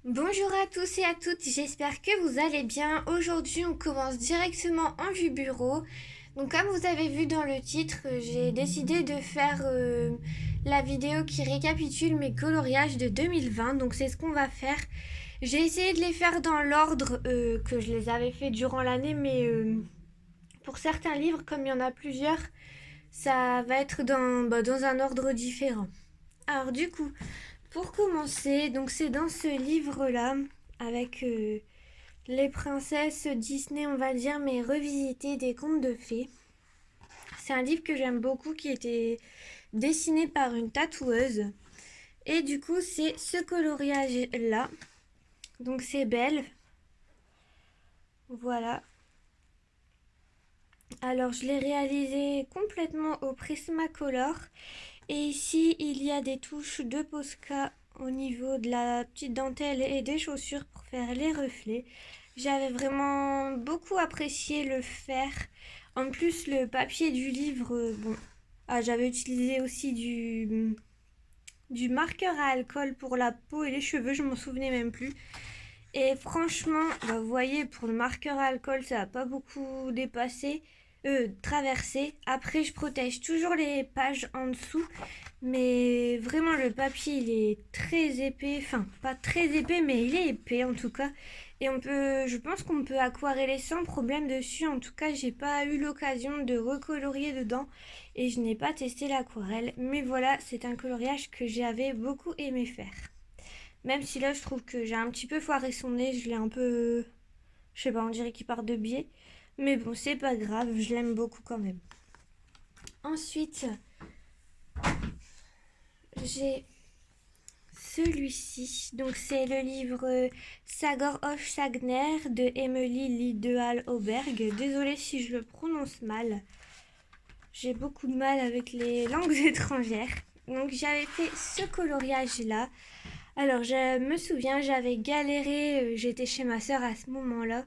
Bonjour à tous et à toutes, j'espère que vous allez bien. Aujourd'hui, on commence directement en vue bureau. Donc comme vous avez vu dans le titre, j'ai décidé de faire la vidéo qui récapitule mes coloriages de 2020. Donc c'est ce qu'on va faire. J'ai essayé de les faire dans l'ordre que je les avais fait durant l'année, mais pour certains livres, comme il y en a plusieurs, ça va être dans un ordre différent. Alors du coup, pour commencer, donc c'est dans ce livre-là, avec les princesses Disney, on va dire, mais revisitées des contes de fées. C'est un livre que j'aime beaucoup, qui était dessiné par une tatoueuse. Et du coup, c'est ce coloriage-là. Donc c'est Belle. Voilà. Alors je l'ai réalisé complètement au Prismacolor. Et ici, il y a des touches de Posca au niveau de la petite dentelle et des chaussures pour faire les reflets. J'avais vraiment beaucoup apprécié le faire. En plus, le papier du livre, bon, j'avais utilisé aussi du marqueur à alcool pour la peau et les cheveux, je m'en souvenais même plus. Et franchement, vous voyez, pour le marqueur à alcool, ça n'a pas beaucoup dépassé, traversé. Après, je protège toujours les pages en dessous. Mais vraiment, le papier, il est très épais. Enfin, pas très épais, mais il est épais en tout cas. Et je pense qu'on peut aquareller sans problème dessus. En tout cas, j'ai pas eu l'occasion de recolorier dedans et je n'ai pas testé l'aquarelle. Mais voilà, c'est un coloriage que j'avais beaucoup aimé faire. Même si là, je trouve que j'ai un petit peu foiré son nez, je l'ai un peu, je sais pas, on dirait qu'il part de biais. Mais bon, c'est pas grave, je l'aime beaucoup quand même. Ensuite, j'ai celui-ci. Donc c'est le livre Sagor of Sagner de Emily Lideal Auberg. Désolée si je le prononce mal. J'ai beaucoup de mal avec les langues étrangères. Donc j'avais fait ce coloriage-là. Alors je me souviens, j'avais galéré, j'étais chez ma soeur à ce moment-là,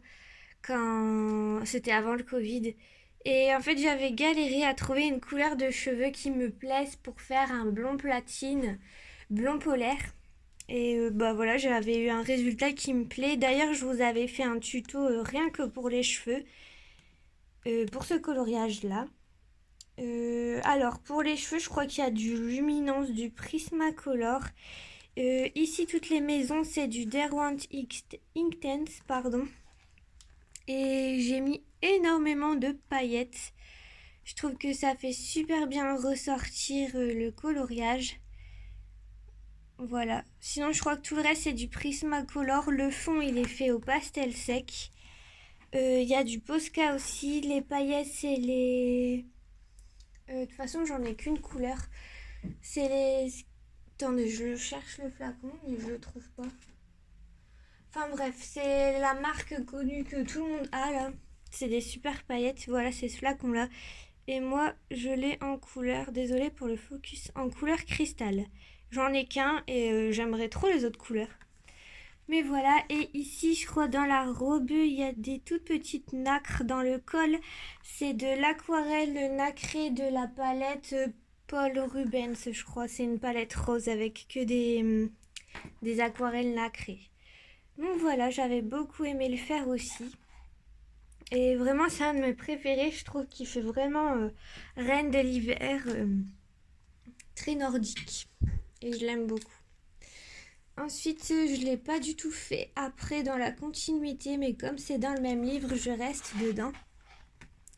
quand c'était avant le Covid. Et en fait j'avais galéré à trouver une couleur de cheveux qui me plaise pour faire un blond platine, blond polaire. Et voilà, j'avais eu un résultat qui me plaît. D'ailleurs, je vous avais fait un tuto rien que pour les cheveux, pour ce coloriage-là. Alors, pour les cheveux, je crois qu'il y a du Luminance, du Prismacolor. Ici, toutes les maisons, c'est du Derwent Inktense, pardon. Et j'ai mis énormément de paillettes. Je trouve que ça fait super bien ressortir le coloriage. Voilà. Sinon, je crois que tout le reste, c'est du Prismacolor. Le fond, il est fait au pastel sec. Il y a du Posca aussi. Les paillettes, c'est les... de toute façon, j'en ai qu'une couleur. C'est les... Attendez, je cherche le flacon, mais je le trouve pas. Enfin bref, c'est la marque connue que tout le monde a, là. C'est des super paillettes. Voilà, c'est ce flacon-là. Et moi, je l'ai en couleur, désolée pour le focus, en couleur cristal. J'en ai qu'un et j'aimerais trop les autres couleurs. Mais voilà, et ici, je crois dans la robe, il y a des toutes petites nacres dans le col. C'est de l'aquarelle nacrée de la palette Paul Rubens, je crois. C'est une palette rose avec que des aquarelles nacrées. Donc voilà, j'avais beaucoup aimé le faire aussi. Et vraiment, c'est un de mes préférés. Je trouve qu'il fait vraiment reine de l'hiver, très nordique. Et je l'aime beaucoup. Ensuite, je ne l'ai pas du tout fait après dans la continuité, mais comme c'est dans le même livre, je reste dedans.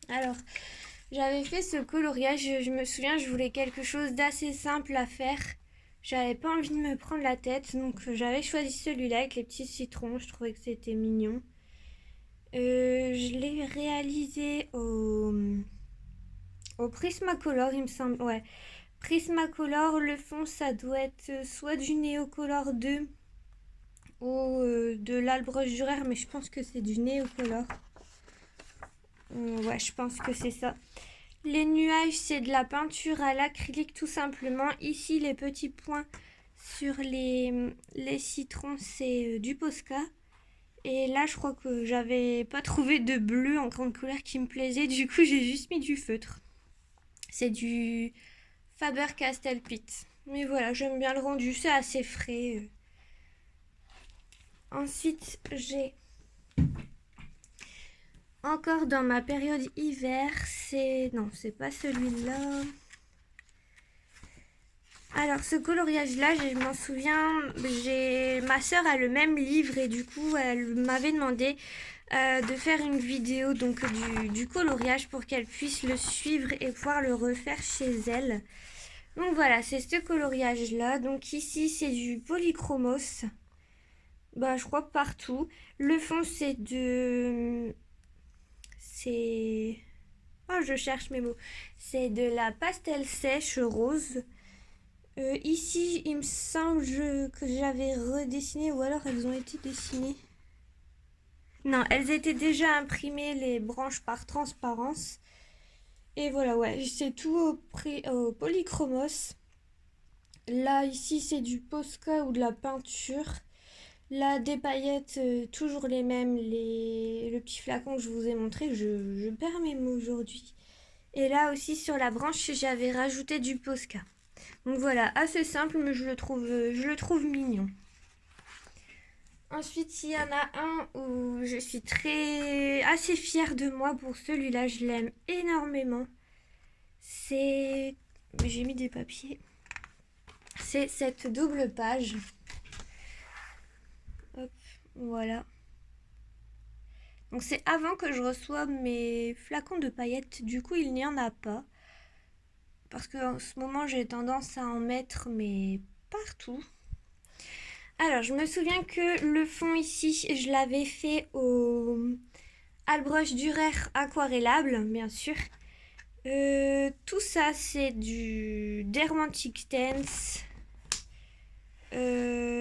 Alors, j'avais fait ce coloriage, je me souviens, je voulais quelque chose d'assez simple à faire. J'avais pas envie de me prendre la tête, donc j'avais choisi celui-là avec les petits citrons, je trouvais que c'était mignon. Je l'ai réalisé au Prismacolor, il me semble. Ouais, Prismacolor, le fond, ça doit être soit du Neocolor 2 ou de l'Albroche Dürer, mais je pense que c'est du Neocolor. Ouais, je pense que c'est ça. Les nuages, c'est de la peinture à l'acrylique tout simplement. Ici, les petits points sur les citrons, c'est du Posca. Et là, je crois que j'avais pas trouvé de bleu en grande couleur qui me plaisait. Du coup, j'ai juste mis du feutre. C'est du Faber-Castell Pitt. Mais voilà, j'aime bien le rendu. C'est assez frais. Ensuite, j'ai encore dans ma période hiver, non, c'est pas celui-là. Alors ce coloriage-là, je m'en souviens, ma sœur a le même livre et du coup, elle m'avait demandé de faire une vidéo donc du coloriage pour qu'elle puisse le suivre et pouvoir le refaire chez elle. Donc voilà, c'est ce coloriage-là. Donc ici, c'est du polychromos. Bah, je crois partout. Le fond, c'est... Oh, je cherche mes mots. C'est de la pastel sèche rose. Ici, il me semble que j'avais redessiné ou alors elles ont été dessinées. Non, elles étaient déjà imprimées, les branches par transparence. Et voilà, ouais, c'est tout au polychromos. Là, ici, c'est du Posca ou de la peinture. Là, des paillettes, toujours les mêmes. Le petit flacon que je vous ai montré, je perds mes mots aujourd'hui. Et là aussi, sur la branche, j'avais rajouté du Posca. Donc voilà, assez simple, mais je le trouve mignon. Ensuite, il y en a un où je suis assez fière de moi pour celui-là. Je l'aime énormément. J'ai mis des papiers. C'est cette double page. Hop, voilà. Donc c'est avant que je reçoive mes flacons de paillettes. Du coup, il n'y en a pas. Parce qu'en ce moment, j'ai tendance à en mettre, mais partout. Alors, je me souviens que le fond ici, je l'avais fait au Albrush Dürer aquarellable, bien sûr. Tout ça, c'est du Dermantic Tense.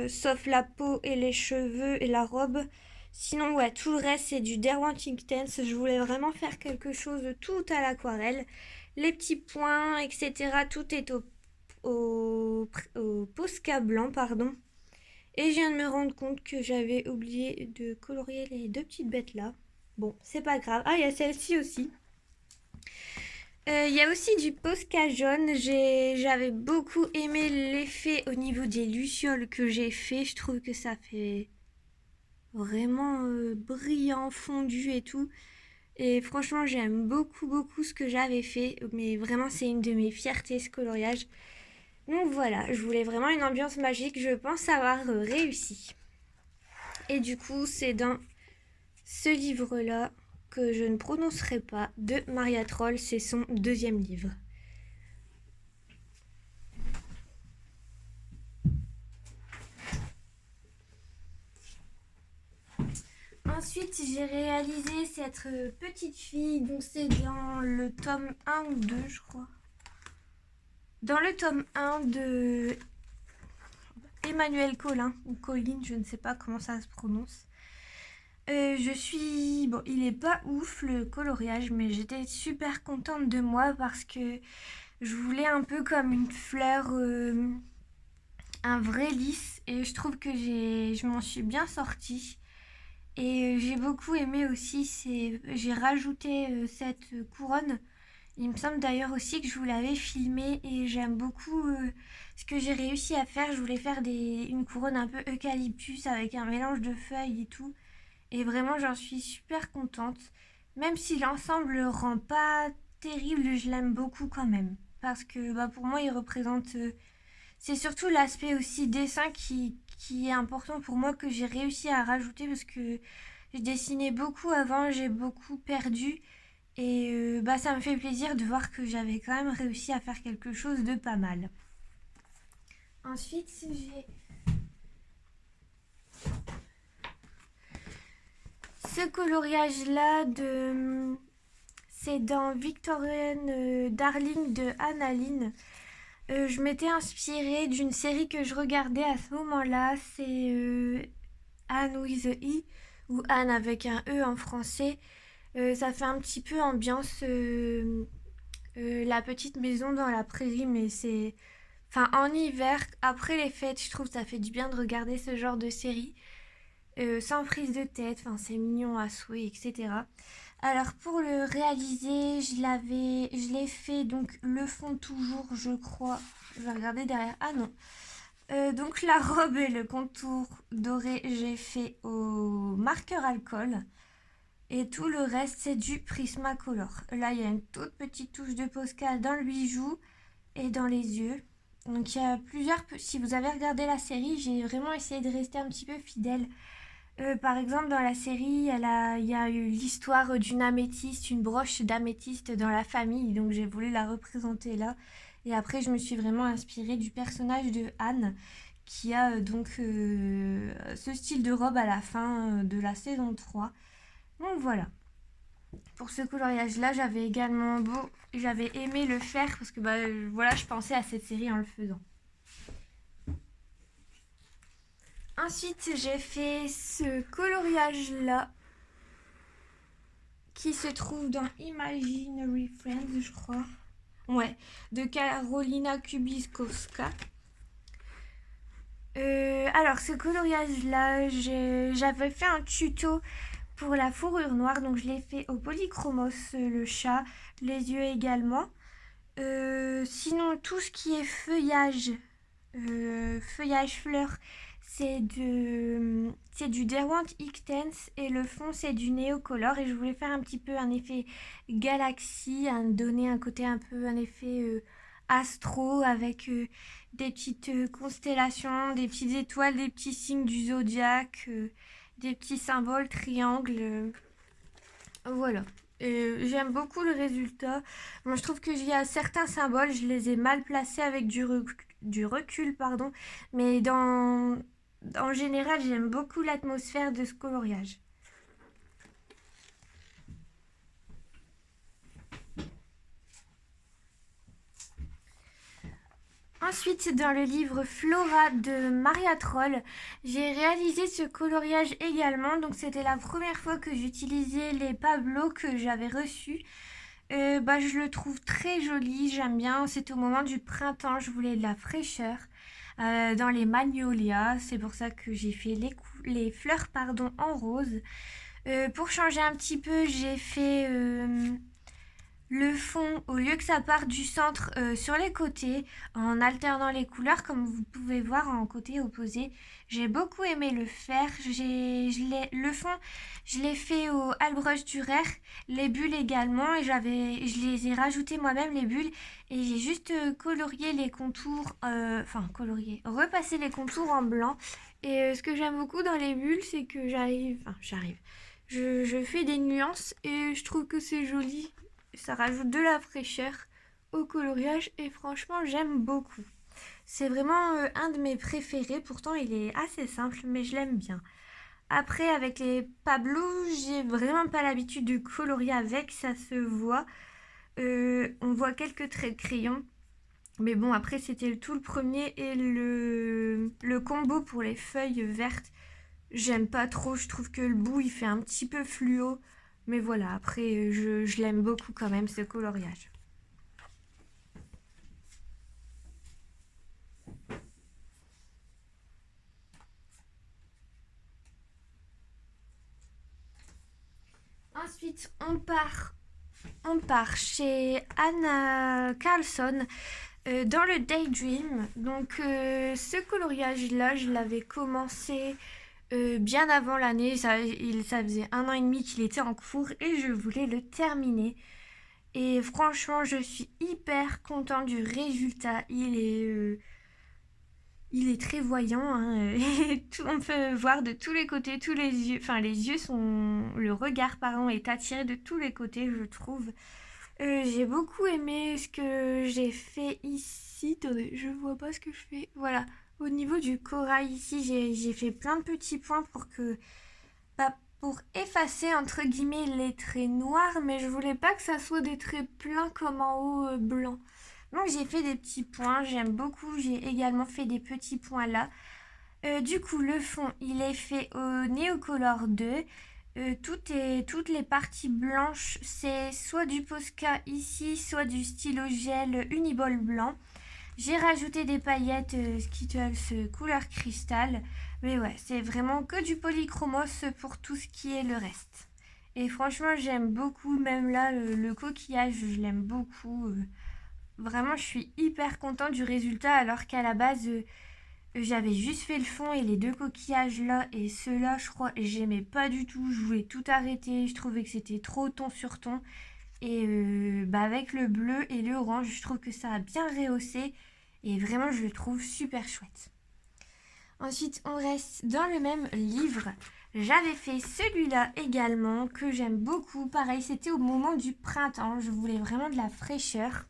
Sauf la peau et les cheveux et la robe. Sinon, ouais, tout le reste, c'est du Dermantic Tense. Je voulais vraiment faire quelque chose de tout à l'aquarelle. Les petits points, etc. Tout est au Posca blanc, pardon. Et je viens de me rendre compte que j'avais oublié de colorier les deux petites bêtes là. Bon, c'est pas grave. Ah, il y a celle-ci aussi. Il y a aussi du Posca jaune. J'avais beaucoup aimé l'effet au niveau des lucioles que j'ai fait. Je trouve que ça fait vraiment brillant, fondu et tout. Et franchement, j'aime beaucoup, beaucoup ce que j'avais fait. Mais vraiment, c'est une de mes fiertés, ce coloriage. Donc voilà, je voulais vraiment une ambiance magique. Je pense avoir réussi. Et du coup, c'est dans ce livre-là que je ne prononcerai pas de Maria Troll. C'est son deuxième livre. Ensuite, j'ai réalisé cette petite fille. Donc c'est dans le tome 1 ou 2, je crois. Dans le tome 1 de Emmanuel Collin, ou Colline, je ne sais pas comment ça se prononce. Bon, il est pas ouf le coloriage, mais j'étais super contente de moi parce que je voulais un peu comme une fleur, un vrai lys, et je trouve que je m'en suis bien sortie. Et j'ai beaucoup aimé aussi, j'ai rajouté cette couronne. Il me semble d'ailleurs aussi que je vous l'avais filmé et j'aime beaucoup ce que j'ai réussi à faire. Je voulais faire une couronne un peu eucalyptus avec un mélange de feuilles et tout. Et vraiment, j'en suis super contente. Même si l'ensemble ne rend pas terrible, je l'aime beaucoup quand même. Parce que bah, pour moi, il représente... c'est surtout l'aspect aussi dessin qui est important pour moi, que j'ai réussi à rajouter parce que je dessinais beaucoup avant, j'ai beaucoup perdu. Et bah, ça me fait plaisir de voir que j'avais quand même réussi à faire quelque chose de pas mal. Ensuite, j'ai ce coloriage-là c'est dans Victorian Darling de Annaline. Je m'étais inspirée d'une série que je regardais à ce moment-là. C'est Anne with a E, ou Anne avec un E en français. Ça fait un petit peu ambiance la petite maison dans la prairie, mais c'est... Enfin, en hiver, après les fêtes, je trouve que ça fait du bien de regarder ce genre de série. Sans prise de tête, enfin, c'est mignon à souhait, etc. Alors, pour le réaliser, je l'ai fait, donc, le fond toujours, je crois. Je vais regarder derrière. Ah non. Donc la robe et le contour doré, j'ai fait au marqueur alcool. Et tout le reste, c'est du Prismacolor. Là, il y a une toute petite touche de Posca dans le bijou et dans les yeux. Donc il y a plusieurs... Si vous avez regardé la série, j'ai vraiment essayé de rester un petit peu fidèle. Par exemple, dans la série, il y a eu l'histoire d'une améthyste, une broche d'améthyste dans la famille. Donc j'ai voulu la représenter là. Et après, je me suis vraiment inspirée du personnage de Anne, qui a ce style de robe à la fin de la saison 3. Donc voilà. Pour ce coloriage-là, j'avais aimé le faire parce que voilà, je pensais à cette série en le faisant. Ensuite, j'ai fait ce coloriage-là qui se trouve dans Imaginary Friends, je crois. Ouais, de Karolina Kubiskowska. Alors, ce coloriage-là, j'avais fait un tuto pour la fourrure noire, donc je l'ai fait au polychromos, le chat, les yeux également. Sinon, tout ce qui est feuillage, fleurs, c'est du Derwent Ictense et le fond c'est du Neocolor et je voulais faire un petit peu un effet galaxie, donner un côté un peu un effet astro avec des petites constellations, des petites étoiles, des petits signes du zodiaque, des petits symboles, triangles. Voilà. J'aime beaucoup le résultat. Moi, je trouve qu'il y a certains symboles, je les ai mal placés avec du recul, pardon. Mais en général, j'aime beaucoup l'atmosphère de ce coloriage. Ensuite, dans le livre Flora de Maria Troll, j'ai réalisé ce coloriage également. Donc, c'était la première fois que j'utilisais les Pablo que j'avais reçus. Je le trouve très joli, j'aime bien. C'est au moment du printemps, je voulais de la fraîcheur dans les magnolias. C'est pour ça que j'ai fait les fleurs en rose. Pour changer un petit peu, j'ai fait le fond, au lieu que ça parte du centre sur les côtés, en alternant les couleurs, comme vous pouvez voir en côté opposé. J'ai beaucoup aimé le faire. Le fond, je l'ai fait au Albrush Dürer, les bulles également, et je les ai rajoutées moi-même, les bulles, et j'ai juste colorié les contours, repassé les contours en blanc. Et ce que j'aime beaucoup dans les bulles, c'est que je fais des nuances et je trouve que c'est joli. Ça rajoute de la fraîcheur au coloriage et franchement j'aime beaucoup. C'est vraiment un de mes préférés, pourtant il est assez simple mais je l'aime bien. Après avec les Pablo, j'ai vraiment pas l'habitude de colorier avec, ça se voit. On voit quelques traits de crayon. Mais bon, après c'était tout le premier et le combo pour les feuilles vertes, j'aime pas trop, je trouve que le bout il fait un petit peu fluo. Mais voilà, après je l'aime beaucoup quand même ce coloriage. Ensuite, on part chez Anna Carlson dans le Daydream. Donc ce coloriage-là, je l'avais commencé bien avant l'année. Ça faisait 1 an et demi qu'il était en cours et je voulais le terminer. Et franchement, je suis hyper contente du résultat. Il est très voyant, hein, et on peut voir de tous les côtés, tous les yeux, enfin les yeux sont, le regard pardon est attiré de tous les côtés, je trouve. J'ai beaucoup aimé ce que j'ai fait ici. Attendez, je vois pas ce que je fais. Voilà, au niveau du corail ici, j'ai fait plein de petits points pour effacer entre guillemets les traits noirs, mais je voulais pas que ça soit des traits pleins comme en haut blanc. Donc j'ai fait des petits points, j'aime beaucoup. J'ai également fait des petits points là. Du coup, le fond, il est fait au Neocolor 2. Toutes les parties blanches, c'est soit du Posca ici, soit du stylo gel Uniball blanc. J'ai rajouté des paillettes Skittles couleur cristal. Mais ouais, c'est vraiment que du polychromos pour tout ce qui est le reste. Et franchement, j'aime beaucoup. Même là, le coquillage, je l'aime beaucoup. Vraiment, je suis hyper contente du résultat alors qu'à la base, J'avais juste fait le fond et les deux coquillages là, et ceux-là, je crois, j'aimais pas du tout. Je voulais tout arrêter. Je trouvais que c'était trop ton sur ton. Et avec le bleu et le orange, je trouve que ça a bien rehaussé. Et vraiment, je le trouve super chouette. Ensuite, on reste dans le même livre. J'avais fait celui-là également, que j'aime beaucoup. Pareil, c'était au moment du printemps. Je voulais vraiment de la fraîcheur.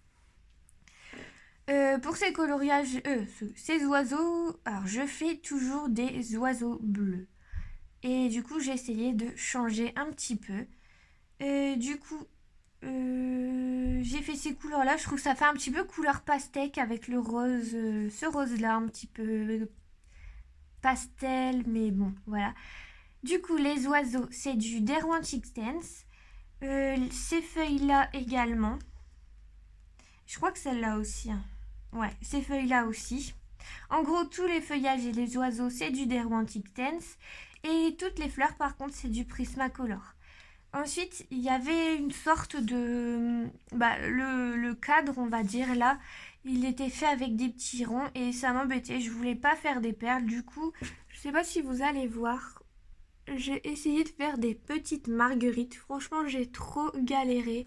Pour ces coloriages, ces oiseaux, alors je fais toujours des oiseaux bleus. Et du coup, j'ai essayé de changer un petit peu. Du coup, j'ai fait ces couleurs-là. Je trouve que ça fait un petit peu couleur pastèque avec le rose, ce rose-là, un petit peu pastel, mais bon, voilà. Du coup, les oiseaux, c'est du Derwent Dance. Ces feuilles-là également. Je crois que celle-là aussi. Hein. Ouais, ces feuilles-là aussi. En gros, tous les feuillages et les oiseaux, c'est du Derwent Dance. Et toutes les fleurs, par contre, c'est du Prismacolor. Ensuite, il y avait une sorte de... le cadre, on va dire, là, il était fait avec des petits ronds et ça m'embêtait. Je voulais pas faire des perles. Du coup, je sais pas si vous allez voir. J'ai essayé de faire des petites marguerites. Franchement, j'ai trop galéré.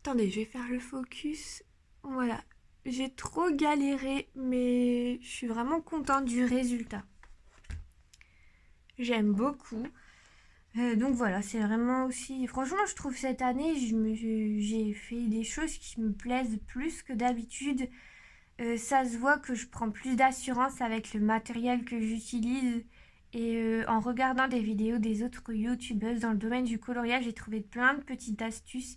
Attendez, je vais faire le focus. Voilà. J'ai trop galéré, mais je suis vraiment contente du résultat. J'aime beaucoup. Donc voilà, c'est vraiment aussi... Franchement, je trouve cette année, j'ai fait des choses qui me plaisent plus que d'habitude. Ça se voit que je prends plus d'assurance avec le matériel que j'utilise. Et en regardant des vidéos des autres youtubeuses dans le domaine du coloriage, j'ai trouvé plein de petites astuces.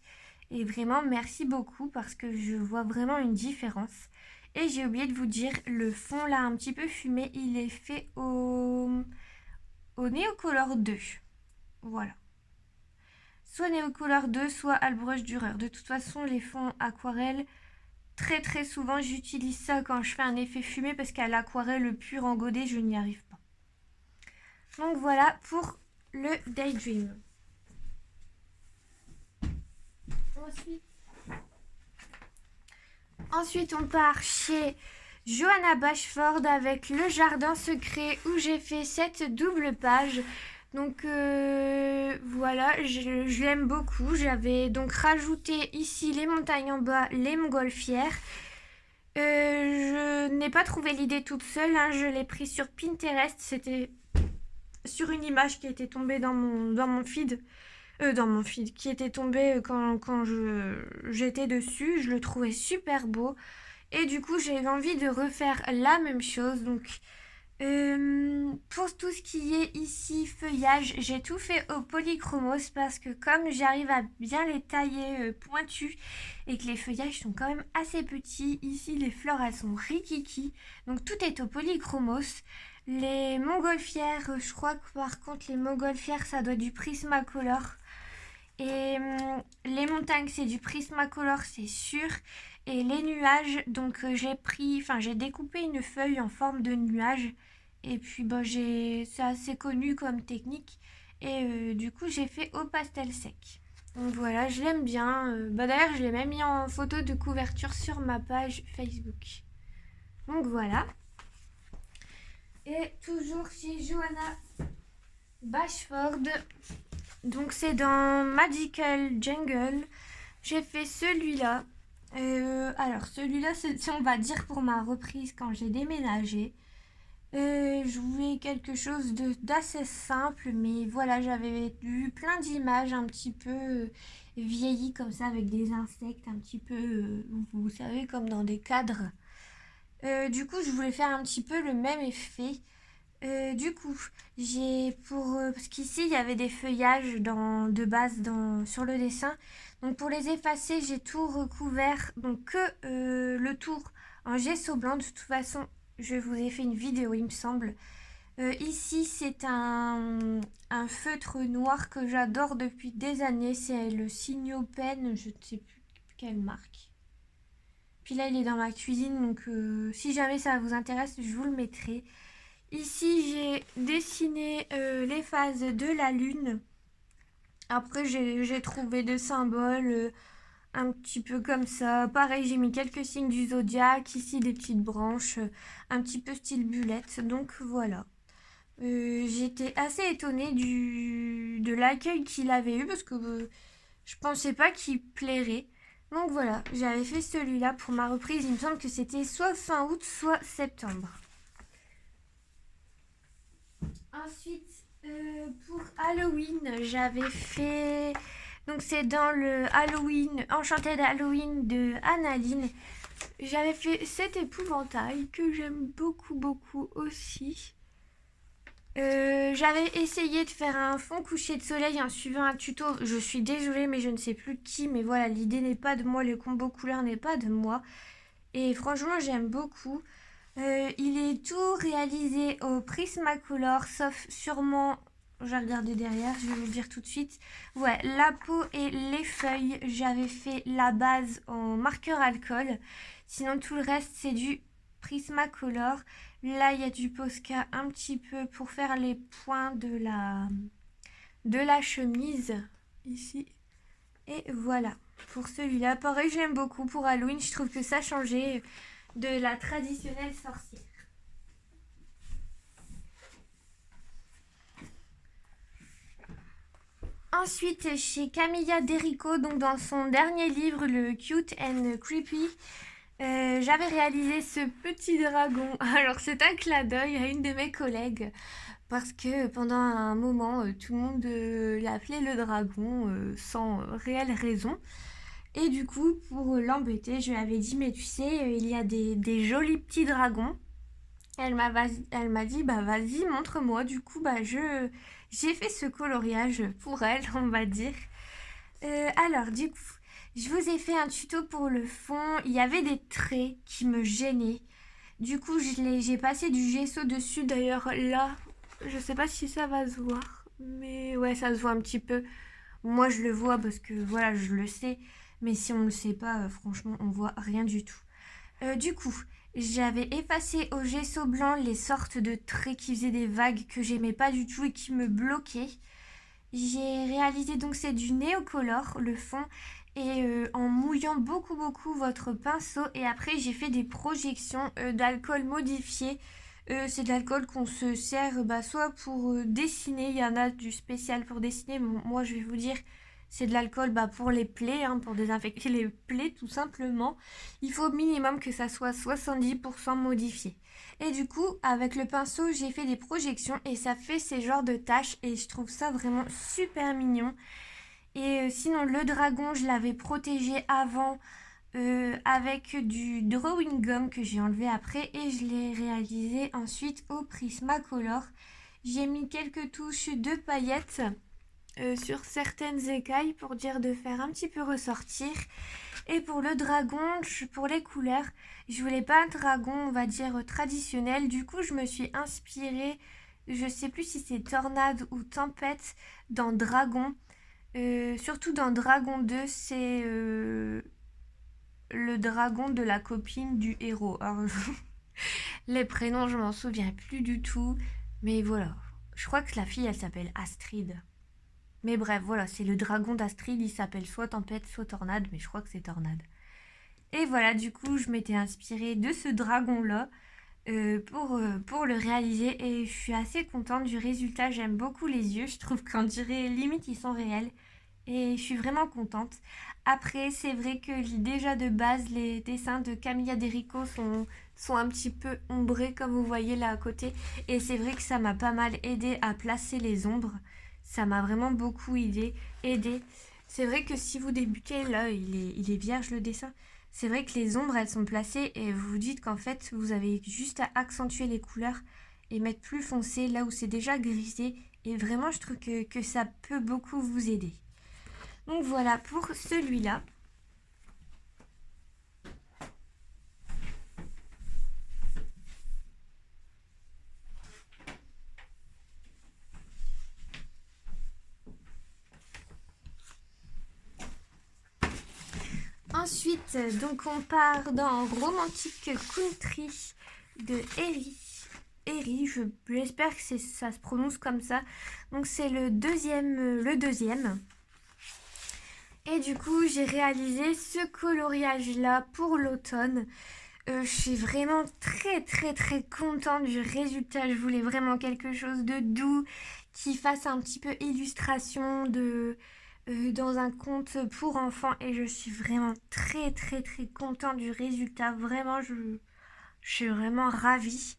Et vraiment, merci beaucoup parce que je vois vraiment une différence. Et j'ai oublié de vous dire, le fond là un petit peu fumé, il est fait au Neocolor 2. Voilà. Soit Neocolor 2, soit Albrush Dürer. De toute façon, les fonds aquarelles, très très souvent, j'utilise ça quand je fais un effet fumé parce qu'à l'aquarelle pur en godet, je n'y arrive pas. Donc voilà pour le Daydream. Ensuite, on part chez Johanna Bashford avec le jardin secret où j'ai fait cette double page. Donc voilà, je l'aime beaucoup. J'avais donc rajouté ici les montagnes en bas, les montgolfières. Je n'ai pas trouvé l'idée toute seule, hein. Je l'ai pris sur Pinterest. C'était sur une image qui était tombée dans mon feed. Qui était tombée quand j'étais dessus. Je le trouvais super beau. Et du coup, j'ai envie de refaire la même chose. Donc, pour tout ce qui est ici feuillage, j'ai tout fait au polychromos parce que comme j'arrive à bien les tailler pointus et que les feuillages sont quand même assez petits, ici les fleurs elles sont rikiki, donc tout est au polychromos. Les montgolfières, je crois que par contre les montgolfières ça doit être du Prismacolor. Et les montagnes c'est du Prismacolor, c'est sûr. Et les nuages, donc j'ai découpé une feuille en forme de nuage. Et puis c'est assez connu comme technique. Et du coup j'ai fait au pastel sec. Donc voilà, je l'aime bien. D'ailleurs je l'ai même mis en photo de couverture sur ma page Facebook. Donc voilà. Et toujours chez Johanna Bashford. Donc c'est dans Magical Jungle. J'ai fait celui-là. Alors celui-là, c'est on va dire pour ma reprise quand j'ai déménagé. Je voulais quelque chose d'assez simple, mais voilà, j'avais vu plein d'images un petit peu vieillies comme ça, avec des insectes un petit peu, vous savez, comme dans des cadres. Du coup, je voulais faire un petit peu le même effet. Du coup, parce qu'ici il y avait des feuillages de base sur le dessin. Donc pour les effacer, j'ai tout recouvert, donc que le tour en gesso blanc. De toute façon, je vous ai fait une vidéo, il me semble. Ici, c'est un feutre noir que j'adore depuis des années. C'est le Signopen, je ne sais plus quelle marque. Puis là, il est dans ma cuisine, donc si jamais ça vous intéresse, je vous le mettrai. Ici, j'ai dessiné les phases de la lune. Après, j'ai trouvé des symboles un petit peu comme ça. Pareil, j'ai mis quelques signes du zodiaque, ici des petites branches, un petit peu style bullette. Donc voilà. J'étais assez étonnée de l'accueil qu'il avait eu parce que je pensais pas qu'il plairait. Donc voilà, j'avais fait celui-là pour ma reprise. Il me semble que c'était soit fin août, soit septembre. Ensuite, pour Halloween, j'avais fait... Donc c'est dans le Halloween, Enchanted Halloween de Annaline. J'avais fait cet épouvantail que j'aime beaucoup, beaucoup aussi. J'avais essayé de faire un fond coucher de soleil en suivant un tuto. Je suis désolée, mais je ne sais plus qui. Mais voilà, l'idée n'est pas de moi, le combo couleur n'est pas de moi. Et franchement, j'aime beaucoup. Il est tout réalisé au Prismacolor, sauf sûrement, j'ai regardé derrière, je vais vous le dire tout de suite. Ouais, la peau et les feuilles, j'avais fait la base en marqueur alcool. Sinon, tout le reste, c'est du Prismacolor. Là, il y a du Posca un petit peu pour faire les points de la chemise, ici. Et voilà, pour celui-là. Pareil, j'aime beaucoup pour Halloween, je trouve que ça changeait de la traditionnelle sorcière. Ensuite, chez Camilla Derico, donc dans son dernier livre, le Cute and Creepy, j'avais réalisé ce petit dragon. Alors c'est un clin d'œil à une de mes collègues parce que pendant un moment, tout le monde l'appelait le dragon sans réelle raison. Et du coup, pour l'embêter, je lui avais dit, mais tu sais, il y a des jolis petits dragons. Elle m'a dit, bah vas-y, montre-moi. Du coup, j'ai fait ce coloriage pour elle, on va dire. Alors, du coup, je vous ai fait un tuto pour le fond. Il y avait des traits qui me gênaient. Du coup, j'ai passé du gesso dessus. D'ailleurs, là, je sais pas si ça va se voir. Mais ouais, ça se voit un petit peu. Moi, je le vois parce que voilà, je le sais. Mais si on ne le sait pas, franchement, on voit rien du tout. Du coup, j'avais effacé au gesso blanc les sortes de traits qui faisaient des vagues que j'aimais pas du tout et qui me bloquaient. J'ai réalisé donc c'est du néocolor, le fond, et en mouillant beaucoup beaucoup votre pinceau. Et après j'ai fait des projections d'alcool modifié. C'est de l'alcool qu'on se sert soit pour dessiner, il y en a du spécial pour dessiner. Bon, moi je vais vous dire, c'est de l'alcool pour les plaies, pour désinfecter les plaies tout simplement. Il faut au minimum que ça soit 70% modifié. Et du coup, avec le pinceau, j'ai fait des projections et ça fait ces genres de taches et je trouve ça vraiment super mignon. Et sinon, le dragon, je l'avais protégé avant avec du drawing gum que j'ai enlevé après et je l'ai réalisé ensuite au Prismacolor. J'ai mis quelques touches de paillettes sur certaines écailles pour dire de faire un petit peu ressortir. Et pour le dragon, pour les couleurs, je voulais pas un dragon, on va dire, traditionnel. Du coup, je me suis inspirée, je sais plus si c'est Tornade ou Tempête, dans Dragon. Surtout dans Dragon 2, c'est le dragon de la copine du héros. Alors, les prénoms, je m'en souviens plus du tout. Mais voilà, je crois que la fille, elle s'appelle Astrid. Mais bref, voilà, c'est le dragon d'Astrid, il s'appelle soit Tempête, soit Tornade, mais je crois que c'est Tornade. Et voilà, du coup, je m'étais inspirée de ce dragon-là pour le réaliser et je suis assez contente du résultat. J'aime beaucoup les yeux, je trouve qu'en dirait limite ils sont réels et je suis vraiment contente. Après, c'est vrai que déjà de base, les dessins de Camilla Derico sont un petit peu ombrés comme vous voyez là à côté et c'est vrai que ça m'a pas mal aidé à placer les ombres. Ça m'a vraiment beaucoup aidé. C'est vrai que si vous débutez, là, il est vierge le dessin. C'est vrai que les ombres, elles sont placées et vous vous dites qu'en fait, vous avez juste à accentuer les couleurs et mettre plus foncé là où c'est déjà grisé. Et vraiment, je trouve que ça peut beaucoup vous aider. Donc voilà pour celui-là. Ensuite, donc on part dans Romantic Country de Eri. Eri, j'espère que ça se prononce comme ça. Donc c'est le deuxième. Et du coup, j'ai réalisé ce coloriage-là pour l'automne. Je suis vraiment très très très contente du résultat. Je voulais vraiment quelque chose de doux qui fasse un petit peu illustration dans un conte pour enfants et je suis vraiment très très très contente du résultat. Vraiment, je suis vraiment ravie.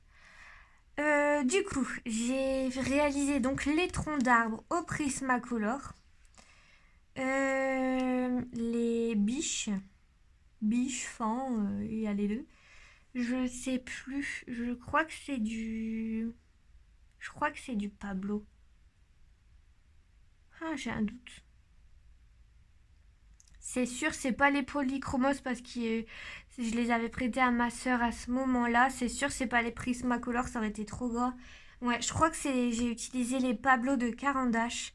Du coup, j'ai réalisé donc les troncs d'arbres au Prismacolor. Les biches, fans, il y a les deux. Je sais plus. Je crois que c'est du Pablo. Ah, j'ai un doute. C'est sûr, c'est pas les polychromos parce que je les avais prêtés à ma sœur à ce moment-là. C'est sûr, c'est pas les Prismacolor, ça aurait été trop gras. Ouais, je crois que j'ai utilisé les Pablo de Carandache.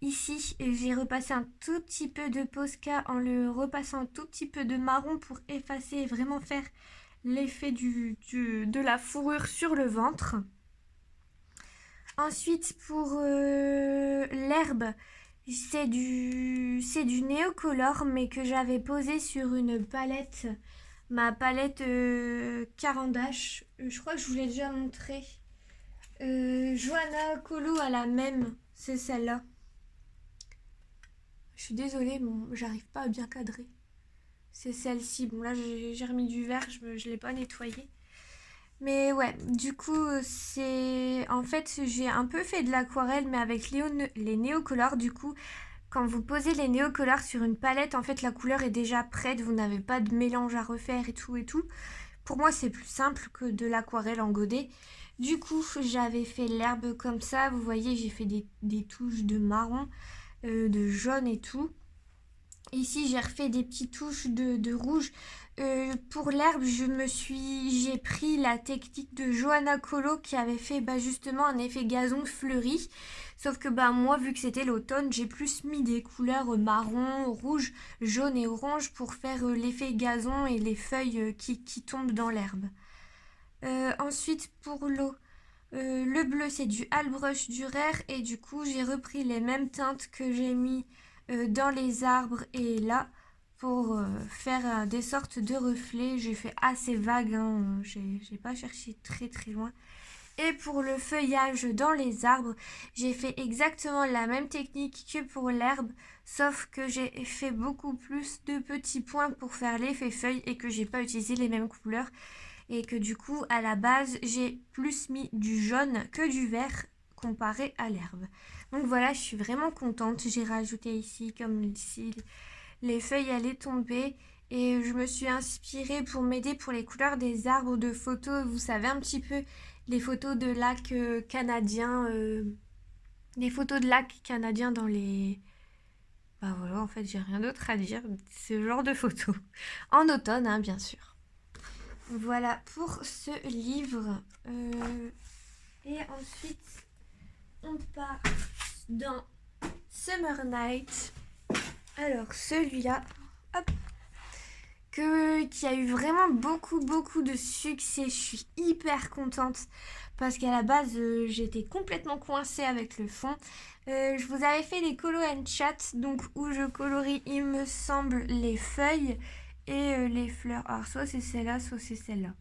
Ici, j'ai repassé un tout petit peu de Posca en le repassant un tout petit peu de marron pour effacer et vraiment faire l'effet de la fourrure sur le ventre. Ensuite, pour l'herbe, c'est du néocolor, mais que j'avais posé sur une palette, ma palette Carandache. Je crois que je vous l'ai déjà montré. Johanna Colo a la même, c'est celle-là. Je suis désolée, j'arrive pas à bien cadrer. C'est celle-ci. Bon, là, j'ai remis du vert, je ne l'ai pas nettoyé. Mais ouais, du coup, en fait, j'ai un peu fait de l'aquarelle, mais avec les néocolores. Du coup, quand vous posez les néocolores sur une palette, en fait, la couleur est déjà prête. Vous n'avez pas de mélange à refaire et tout et tout. Pour moi, c'est plus simple que de l'aquarelle en godet. Du coup, j'avais fait l'herbe comme ça. Vous voyez, j'ai fait des touches de marron, de jaune et tout. Ici, j'ai refait des petites touches de rouge. Pour l'herbe, j'ai pris la technique de Johanna Colo qui avait fait justement un effet gazon fleuri. Sauf que moi, vu que c'était l'automne, j'ai plus mis des couleurs marron, rouge, jaune et orange pour faire l'effet gazon et les feuilles qui tombent dans l'herbe. Ensuite, pour l'eau, le bleu, c'est du Halbrush Durer et du coup, j'ai repris les mêmes teintes que j'ai mis dans les arbres et là pour faire des sortes de reflets. J'ai fait assez vague, hein, j'ai pas cherché très très loin. Et pour le feuillage dans les arbres, j'ai fait exactement la même technique que pour l'herbe, sauf que j'ai fait beaucoup plus de petits points pour faire l'effet feuille et que j'ai pas utilisé les mêmes couleurs et que du coup à la base j'ai plus mis du jaune que du vert comparé à l'herbe. Donc voilà, je suis vraiment contente. J'ai rajouté ici comme si les feuilles allaient tomber et je me suis inspirée pour m'aider pour les couleurs des arbres de photos. Vous savez un petit peu les photos de lacs canadiens, des photos de lacs canadiens dans les... voilà, en fait j'ai rien d'autre à dire. Ce genre de photos. En automne, hein, bien sûr. Voilà pour ce livre. Et ensuite, on part dans Summer Night. Alors, celui-là, hop, qui a eu vraiment beaucoup de succès. Je suis hyper contente parce qu'à la base, j'étais complètement coincée avec le fond. Je vous avais fait des colo and chat, donc où je colorie, il me semble, les feuilles et les fleurs. Alors, soit c'est celle-là, soit c'est celle-là.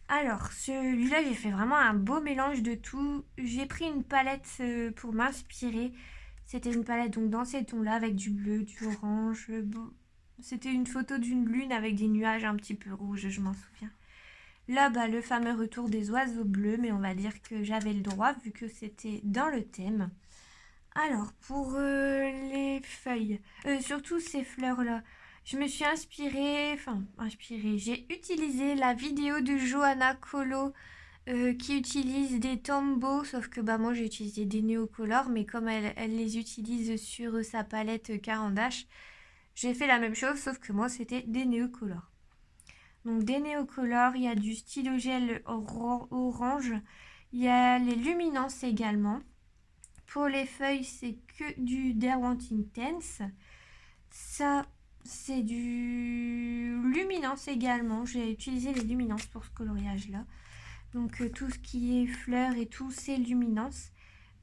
Alors, celui-là, j'ai fait vraiment un beau mélange de tout. J'ai pris une palette pour m'inspirer. C'était une palette donc dans ces tons-là avec du bleu, du orange. C'était une photo d'une lune avec des nuages un petit peu rouges, je m'en souviens. Là, le fameux retour des oiseaux bleus, mais on va dire que j'avais le droit vu que c'était dans le thème. Alors, pour les feuilles, surtout ces fleurs-là, je me suis inspirée, j'ai utilisé la vidéo de Johanna Colo qui utilise des tombos, sauf que moi j'ai utilisé des néocolores, mais comme elle les utilise sur sa palette Carandache, j'ai fait la même chose, sauf que moi c'était des néocolores. Donc des néocolores, il y a du stylo gel orange, il y a les luminances également. Pour les feuilles, c'est que du Derwent Intense. Ça, c'est du luminance également. J'ai utilisé les luminances pour ce coloriage-là. Donc tout ce qui est fleurs et tout, c'est luminance.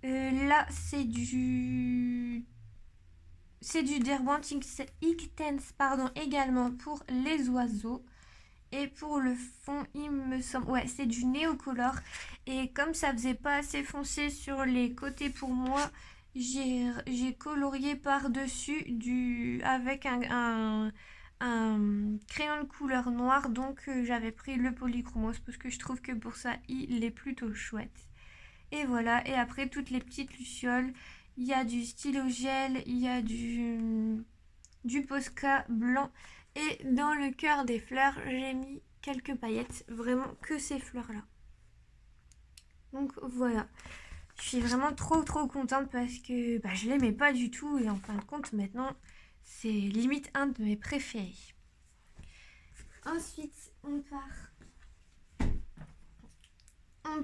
Là, c'est du c'est du Derwent Iktens, pardon, également pour les oiseaux. Et pour le fond, il me semble... Ouais, c'est du Neocolor. Et comme ça faisait pas assez foncé sur les côtés pour moi, j'ai colorié par-dessus avec un crayon de couleur noire. Donc j'avais pris le polychromos parce que je trouve que pour ça, il est plutôt chouette. Et voilà. Et après, toutes les petites lucioles. Il y a du stylo gel, il y a du Posca blanc. Et dans le cœur des fleurs, j'ai mis quelques paillettes. Vraiment que ces fleurs-là. Donc voilà. Je suis vraiment trop contente parce que je l'aimais pas du tout. Et en fin de compte, maintenant, c'est limite un de mes préférés. Ensuite, on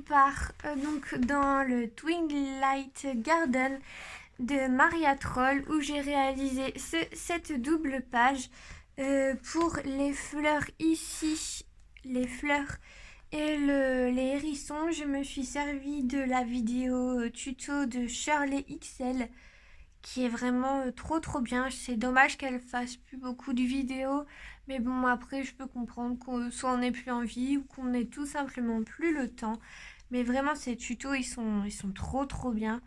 part donc dans le Twilight Garden de Maria Troll où j'ai réalisé cette double page pour les fleurs ici, les fleurs et les hérissons. Je me suis servi de la vidéo tuto de Shirley XL qui est vraiment trop bien. C'est dommage qu'elle fasse plus beaucoup de vidéos, mais bon, après je peux comprendre qu'on soit on n'ait plus envie ou qu'on ait tout simplement plus le temps. Mais vraiment ces tutos ils sont trop bien.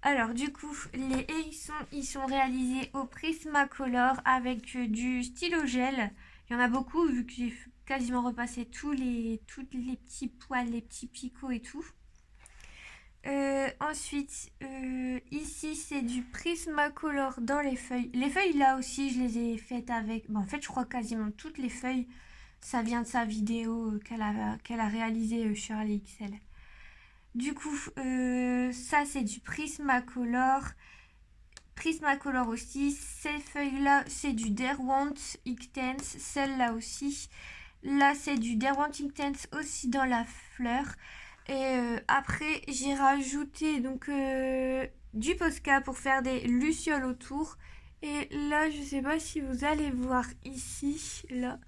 Alors du coup, les hérissons, ils sont réalisés au Prismacolor avec du stylo gel. Il y en a beaucoup vu que j'ai quasiment repassé tous les petits poils, les petits picots et tout. Ensuite, ici c'est du Prismacolor dans les feuilles. Les feuilles là aussi, je les ai faites avec... Bon, en fait, je crois quasiment toutes les feuilles, ça vient de sa vidéo qu'elle a réalisée Shirley XL. Du coup, ça c'est du Prismacolor. Prismacolor aussi. Ces feuilles-là, c'est du Derwent Iktens. Celle-là aussi. Là, c'est du Derwent Iktens aussi dans la fleur. Et après, j'ai rajouté donc du Posca pour faire des lucioles autour. Et là, je sais pas si vous allez voir ici, là.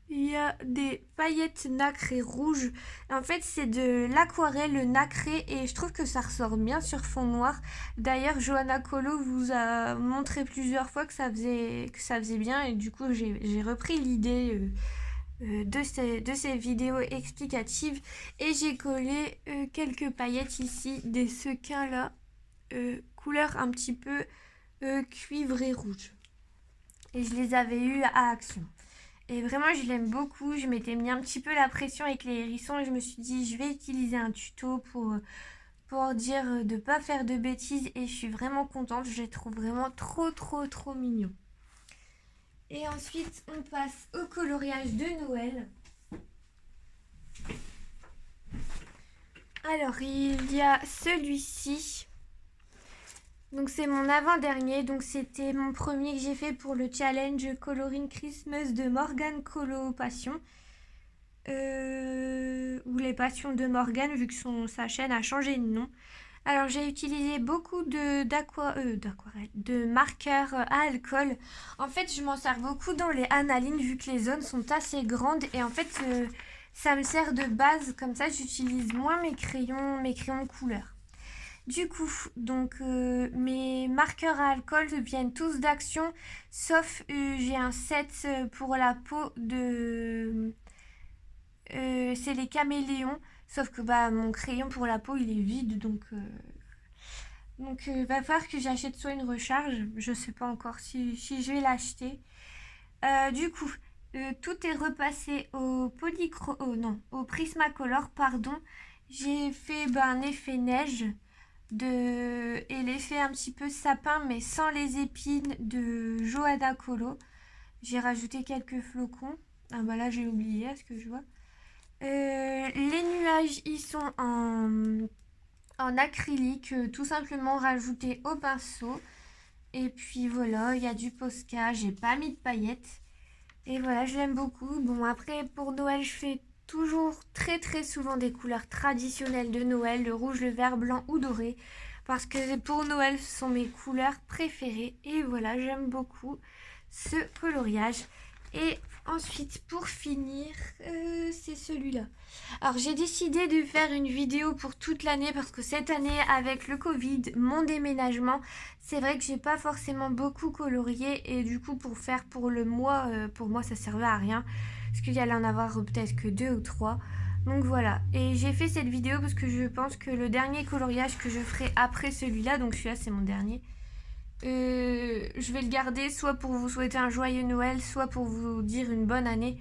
Il y a des paillettes nacrées rouges. En fait, c'est de l'aquarelle nacrée et je trouve que ça ressort bien sur fond noir. D'ailleurs, Johanna Colo vous a montré plusieurs fois que ça faisait bien et du coup, j'ai repris l'idée de ces vidéos explicatives et j'ai collé quelques paillettes ici, des sequins là, couleur un petit peu cuivré rouge. Et je les avais eus à Action. Et vraiment, je l'aime beaucoup. Je m'étais mis un petit peu la pression avec les hérissons et je me suis dit, je vais utiliser un tuto pour dire de ne pas faire de bêtises. Et je suis vraiment contente. Je les trouve vraiment trop mignons. Et ensuite, on passe au coloriage de Noël. Alors, il y a celui-ci. Donc c'est mon avant-dernier, donc c'était mon premier que j'ai fait pour le challenge Coloring Christmas de Morgane Colo Passion. Ou les Passions de Morgane, vu que sa chaîne a changé de nom. Alors j'ai utilisé beaucoup de marqueurs à alcool. En fait je m'en sers beaucoup dans les analines vu que les zones sont assez grandes et en fait ça me sert de base, comme ça j'utilise moins mes crayons de couleur. Du coup, donc mes marqueurs à alcool viennent tous d'Action, sauf j'ai un set pour la peau de... c'est les caméléons, sauf que mon crayon pour la peau il est vide, donc va falloir que j'achète soit une recharge, je sais pas encore si je vais l'acheter. Du coup, tout est repassé au Prismacolor, pardon. J'ai fait un effet neige et l'effet un petit peu sapin mais sans les épines de Johanna Colo. J'ai rajouté quelques flocons. Ah là j'ai oublié, est-ce que je vois les nuages ils sont en acrylique, tout simplement rajouté au pinceau. Et puis voilà, il y a du Posca, j'ai pas mis de paillettes. Et voilà, je l'aime beaucoup. Bon, après, pour Noël, je fais toujours très souvent des couleurs traditionnelles de Noël, le rouge, le vert, blanc ou doré. Parce que pour Noël, ce sont mes couleurs préférées. Et voilà, j'aime beaucoup ce coloriage. Et ensuite, pour finir, c'est celui-là. Alors, j'ai décidé de faire une vidéo pour toute l'année parce que cette année, avec le Covid, mon déménagement, c'est vrai que j'ai pas forcément beaucoup colorié et du coup, pour faire pour le mois, pour moi, ça servait à rien parce qu'il y allait en avoir peut-être que 2 ou 3. Donc voilà, et j'ai fait cette vidéo parce que je pense que le dernier coloriage que je ferai après celui-là, donc celui-là c'est mon dernier, je vais le garder soit pour vous souhaiter un joyeux Noël, soit pour vous dire une bonne année.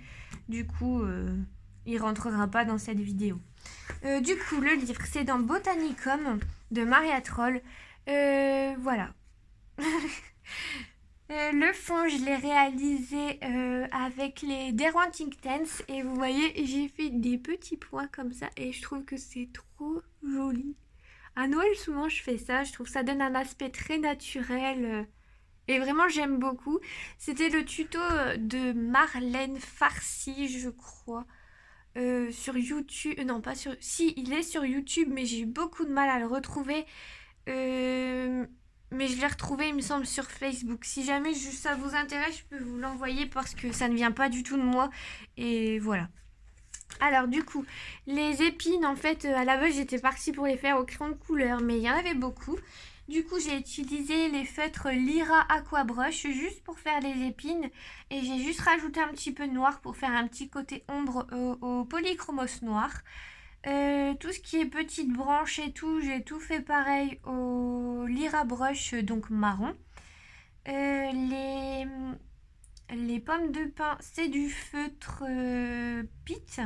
Du coup, il rentrera pas dans cette vidéo. Du coup, le livre, c'est dans Botanicum de Maria Troll. Voilà. Le fond, je l'ai réalisé avec les Derwent Inktense. Et vous voyez, j'ai fait des petits points comme ça. Et je trouve que c'est trop joli. À Noël, souvent, je fais ça. Je trouve que ça donne un aspect très naturel. Et vraiment, j'aime beaucoup. C'était le tuto de Marlène Farcy, je crois. Sur YouTube. Non, pas sur. Si, il est sur YouTube, mais j'ai eu beaucoup de mal à le retrouver. Mais je l'ai retrouvé, il me semble, sur Facebook. Si jamais ça vous intéresse, je peux vous l'envoyer parce que ça ne vient pas du tout de moi. Et voilà. Alors du coup, les épines, en fait, à la base, j'étais partie pour les faire au crayon de couleur, mais il y en avait beaucoup. Du coup, j'ai utilisé les feutres Lyra Aqua Brush juste pour faire les épines. Et j'ai juste rajouté un petit peu de noir pour faire un petit côté ombre au polychromos noir. Tout ce qui est petites branches et tout, j'ai tout fait pareil au Lyra Brush, donc marron. Les pommes de pin, c'est du feutre Pitt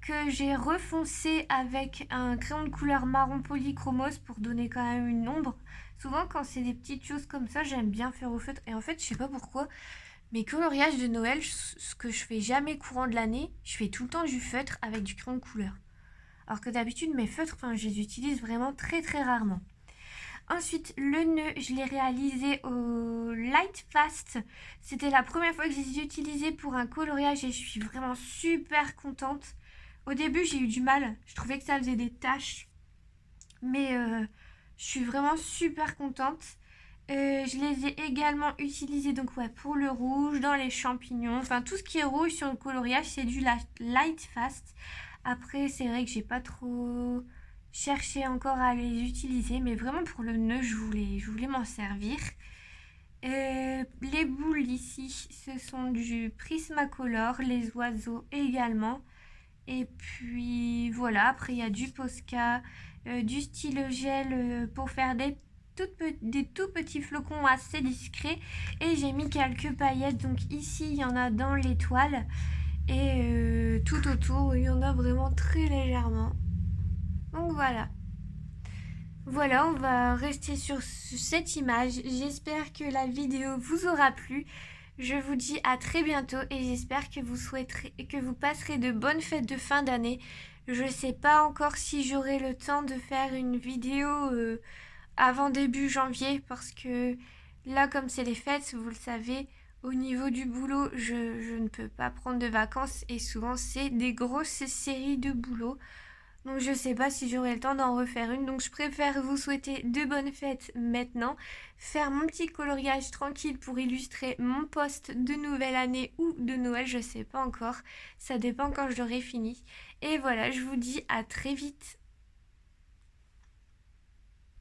que j'ai refoncé avec un crayon de couleur marron polychromos pour donner quand même une ombre. Souvent quand c'est des petites choses comme ça, j'aime bien faire au feutre. Et en fait, je sais pas pourquoi, mes coloriages de Noël, ce que je fais jamais courant de l'année, je fais tout le temps du feutre avec du crayon de couleur. Alors que d'habitude, mes feutres, je les utilise vraiment très très rarement. Ensuite, le nœud, je l'ai réalisé au Light Fast. C'était la première fois que je les ai utilisés pour un coloriage et je suis vraiment super contente. Au début, j'ai eu du mal. Je trouvais que ça faisait des taches. Mais je suis vraiment super contente. Je les ai également utilisés donc, pour le rouge, dans les champignons. Enfin, tout ce qui est rouge sur le coloriage, c'est du Light Fast. Après, c'est vrai que j'ai pas trop cherché encore à les utiliser. Mais vraiment, pour le nœud, je voulais m'en servir. Les boules ici, ce sont du Prismacolor. Les oiseaux également. Et puis voilà, après il y a du Posca, du stylo gel pour faire des tout petits flocons assez discrets. Et j'ai mis quelques paillettes, donc ici il y en a dans l'étoile. Et tout autour, il y en a vraiment très légèrement. Donc voilà. Voilà, on va rester sur cette image. J'espère que la vidéo vous aura plu. Je vous dis à très bientôt et j'espère que vous passerez de bonnes fêtes de fin d'année. Je ne sais pas encore si j'aurai le temps de faire une vidéo avant début janvier parce que là, comme c'est les fêtes, vous le savez, au niveau du boulot, je ne peux pas prendre de vacances et souvent c'est des grosses séries de boulot. Donc je sais pas si j'aurai le temps d'en refaire une. Donc je préfère vous souhaiter de bonnes fêtes maintenant. Faire mon petit coloriage tranquille pour illustrer mon post de nouvelle année ou de Noël, je sais pas encore. Ça dépend quand je l'aurai fini. Et voilà, je vous dis à très vite.